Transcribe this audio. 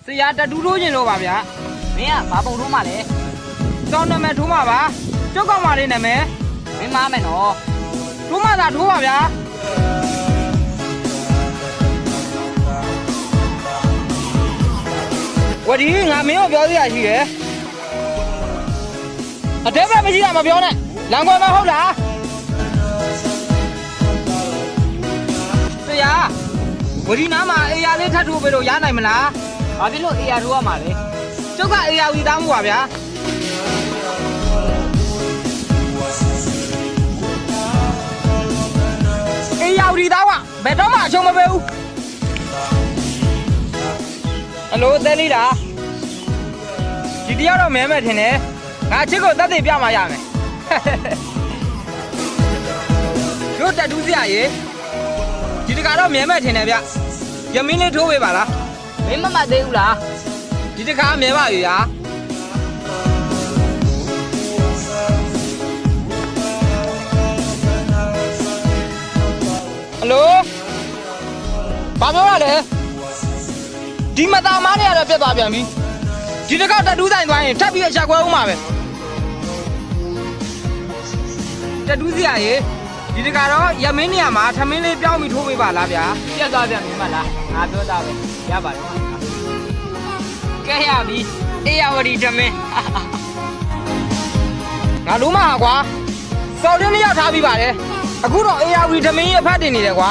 ဆရာတတူထိုးကျင်လို့ပါဗျာမင်းကဘာပုံထိုးမှလဲစောင်းနာမည်ထိုးမှပါကြောက်ကောက်ပါလေးနာမည်မင်းမမယ်နော်ထိုးမှသာထိုးပါဗျာဝဒီငါမင်းကိုပြောသေးရရှိရယ်အတဲဘက်မရှိတာမပြောနဲ့လမ်းကွယ်မဟုတ်လားဆရာဝဒီနားမှာအေးရလေးထပ်ထိုးပေးလို့ရနိုင်မလားဘာဖြစ်လို့အေးရထိုးရမှာလဲကျုပ်ကအေးရဝီသားမှုပါဗျာအေးရဝီသားကဘယ်တော့မှအချုံမပေးဘူးဟယ်လိုတဲလေးတာဒီတရားတော့မဲမဲ့ထင်တယ်ငါချစ်ကိုတက်သိပြမှရမယ်တို့တက်တူးစရာရေဒီတကတော့မဲမဲ့ထင်တယ်ဗျရမင်းလေးထိုးပေးပါလားမင်းမမသေးဘူးလားဒီတကားမဲပါရွာဟယ်လိုဘာပြောရလဲဒီမသားမားတွေကတော့ပြတ်သွားပြန်ပြီဒီတကောက်တတူးဆိုင်သွားရင်ထပ်ပြီးအချက်ခွဲဦးမှာပဲတတူးစရာရေဒီတကတော့ရမင်းနေရာမှာထမင်းလေးပြောင်းပြီးထိုးပေးပါလားဗျာပြတ်သွားပြန်ပြီမလားငါပြောတာပဲရပါတယ်ကဲရပြီအေးရဝတီထမင်းငါလုံးမဟာကွာစော်ရင်းလေးရောက်ထားပြီးပါတယ်အခုတော့အေးရဝတီထမင်းရဲ့အဖတ်တင်နေတယ်ကွာ